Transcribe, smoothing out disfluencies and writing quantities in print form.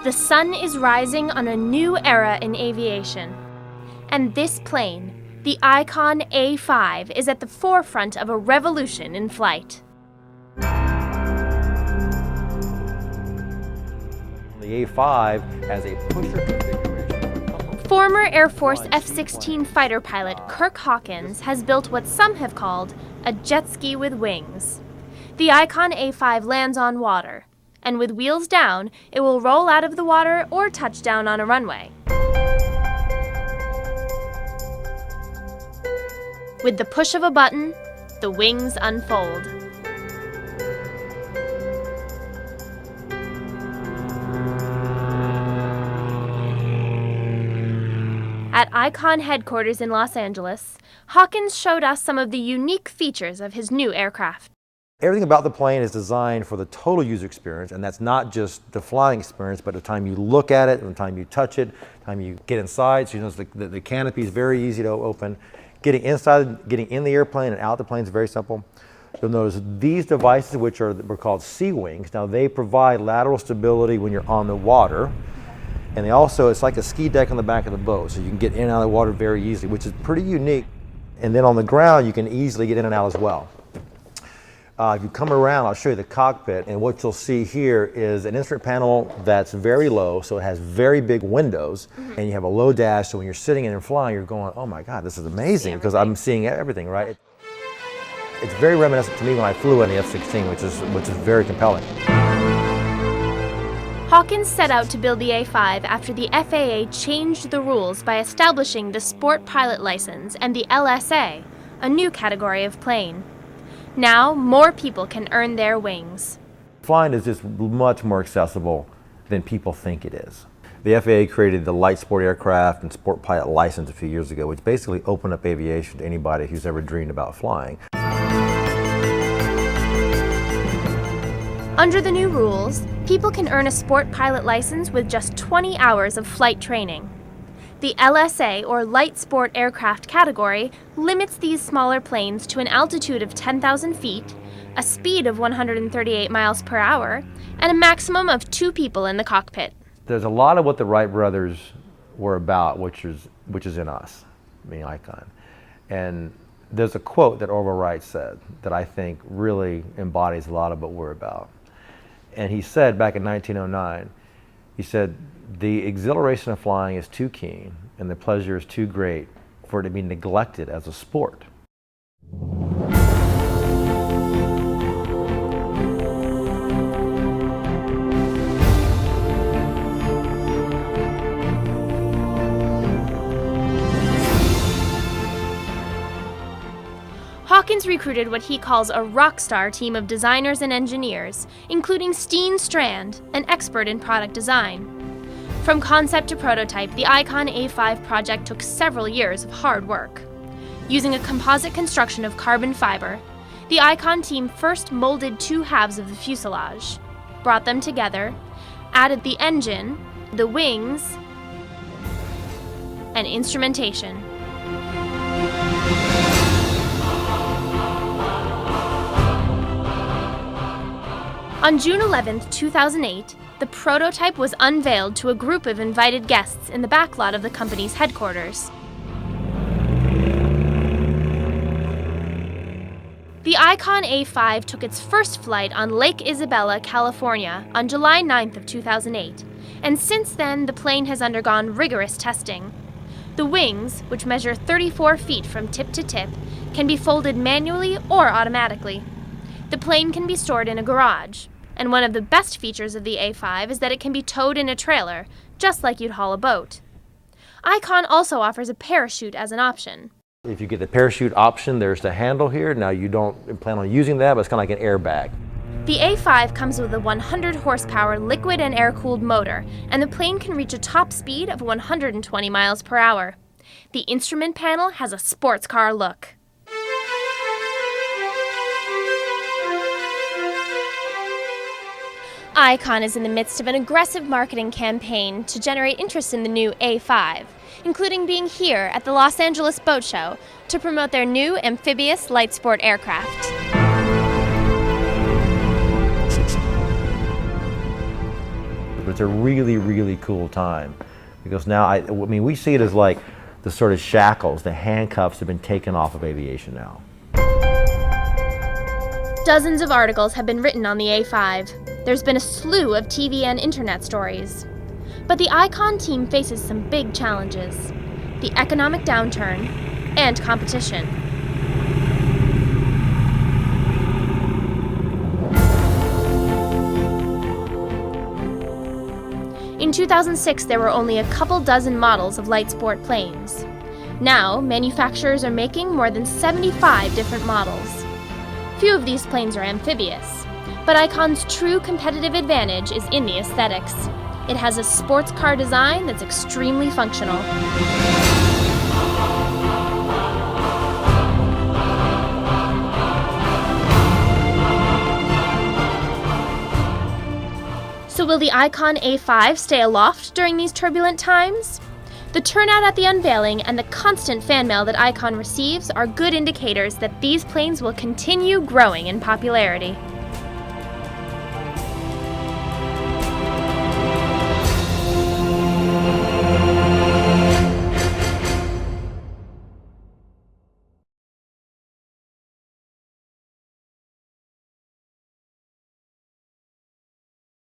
The sun is rising on a new era in aviation. And this plane, the Icon A5, is at the forefront of a revolution in flight. The A5 has a pusher configuration. Former Air Force F-16 fighter pilot Kirk Hawkins has built what some have called a jet ski with wings. The Icon A5 lands on water, and with wheels down, it will roll out of the water or touch down on a runway. With the push of a button, the wings unfold. At Icon headquarters in Los Angeles, Hawkins showed us some of the unique features of his new aircraft. Everything about the plane is designed for the total user experience, and that's not just the flying experience, but the time you look at it, the time you touch it, the time you get inside. So you notice the canopy is very easy to open. Getting inside, getting in the airplane and out the plane is very simple. You'll notice these devices, which are called C-wings. Now they provide lateral stability when you're on the water, and they also, it's like a ski deck on the back of the boat, so you can get in and out of the water very easily, which is pretty unique. And then on the ground, you can easily get in and out as well. If you come around, I'll show you the cockpit, and what you'll see here is an instrument panel that's very low, so it has very big windows, and you have a low dash, so when you're sitting in and flying, you're going, oh my God, this is amazing, because I'm seeing everything, right? It's very reminiscent to me when I flew in the F-16, which is very compelling. Hawkins set out to build the A5 after the FAA changed the rules by establishing the Sport Pilot License and the LSA, a new category of plane. Now, more people can earn their wings. Flying is just much more accessible than people think it is. The FAA created the Light Sport Aircraft and Sport Pilot License a few years ago, which basically opened up aviation to anybody who's ever dreamed about flying. Under the new rules, people can earn a Sport Pilot License with just 20 hours of flight training. The LSA, or Light Sport Aircraft category, limits these smaller planes to an altitude of 10,000 feet, a speed of 138 miles per hour, and a maximum of 2 people in the cockpit. There's a lot of what the Wright brothers were about, which is in us, being Icon. And there's a quote that Orville Wright said that I think really embodies a lot of what we're about. And he said back in 1909, he said, "The exhilaration of flying is too keen and the pleasure is too great for it to be neglected as a sport." Hawkins recruited what he calls a rock star team of designers and engineers, including Steen Strand, an expert in product design. From concept to prototype, the Icon A5 project took several years of hard work. Using a composite construction of carbon fiber, the Icon team first molded 2 halves of the fuselage, brought them together, added the engine, the wings, and instrumentation. On June 11, 2008, the prototype was unveiled to a group of invited guests in the backlot of the company's headquarters. The Icon A5 took its first flight on Lake Isabella, California on July 9th of 2008, and since then the plane has undergone rigorous testing. The wings, which measure 34 feet from tip to tip, can be folded manually or automatically. The plane can be stored in a garage. And one of the best features of the A5 is that it can be towed in a trailer, just like you'd haul a boat. Icon also offers a parachute as an option. If you get the parachute option, there's the handle here. Now you don't plan on using that, but it's kind of like an airbag. The A5 comes with a 100 horsepower liquid and air-cooled motor, and the plane can reach a top speed of 120 miles per hour. The instrument panel has a sports car look. Icon is in the midst of an aggressive marketing campaign to generate interest in the new A5, including being here at the Los Angeles Boat Show to promote their new amphibious light sport aircraft. but it's a really, really cool time. Because now, I mean, we see it as like the sort of shackles, the handcuffs have been taken off of aviation now. Dozens of articles have been written on the A5. There's been a slew of TV and internet stories. But the Icon team faces some big challenges: the economic downturn and competition. In 2006, there were only a couple dozen models of light sport planes. Now, manufacturers are making more than 75 different models. Few of these planes are amphibious, but Icon's true competitive advantage is in the aesthetics. It has a sports car design that's extremely functional. So will the Icon A5 stay aloft during these turbulent times? The turnout at the unveiling and the constant fan mail that Icon receives are good indicators that these planes will continue growing in popularity.